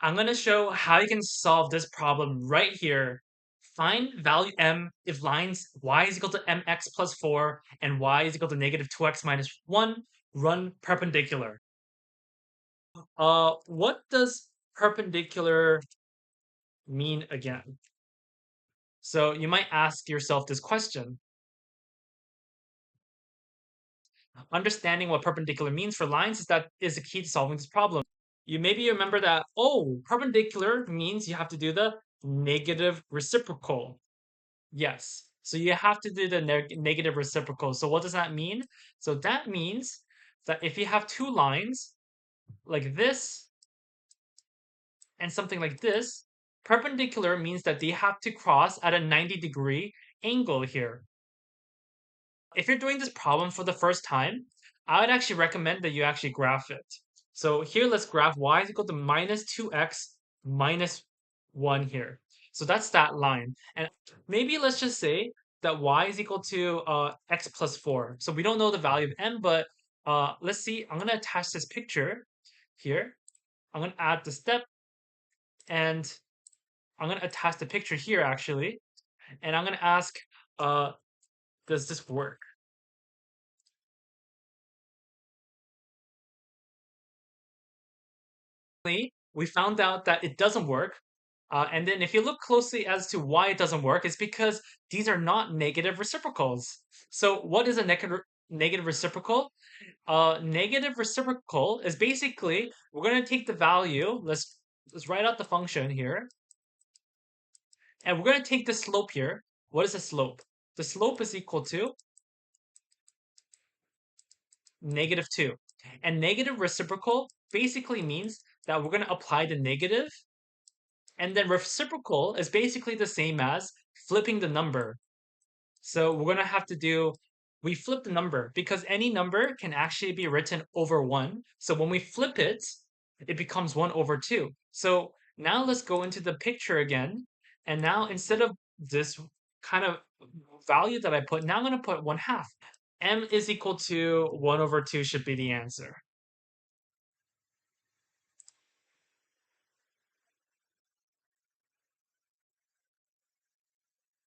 I'm going to show how you can solve this problem right here. Find value m if lines y is equal to mx plus 4 and y is equal to negative 2x minus 1 run perpendicular. What does perpendicular mean again? So you might ask yourself this question. Understanding what perpendicular means for lines is the key to solving this problem. You maybe remember that, oh, perpendicular means you have to do the negative reciprocal. Yes. So you have to do the negative reciprocal. So what does that mean? So that means that if you have two lines like this and something like this, perpendicular means that they have to cross at a 90-degree angle here. If you're doing this problem for the first time, I would actually recommend that you actually graph it. So here, let's graph y is equal to minus 2x minus 1 here. So that's that line. And maybe let's just say that y is equal to x plus 4. So we don't know the value of m, but let's see. I'm going to attach this picture here. I'm going to add the step, and I'm going to attach the picture here, actually. And I'm going to ask, does this work? We found out that it doesn't work. And then if you look closely as to why it doesn't work, it's because these are not negative reciprocals. So what is a negative reciprocal? Negative reciprocal is basically, we're going to take the value, let's write out the function here, and we're going to take the slope here. What is the slope? The slope is equal to negative 2. And negative reciprocal basically means that we're going to apply the negative. And then reciprocal is basically the same as flipping the number. So we're going to have to we flip the number because any number can actually be written over 1. So when we flip it, it becomes 1 over 2. So now let's go into the picture again. And now instead of this kind of value that I put, now I'm going to put 1/2. M is equal to 1 over 2 should be the answer.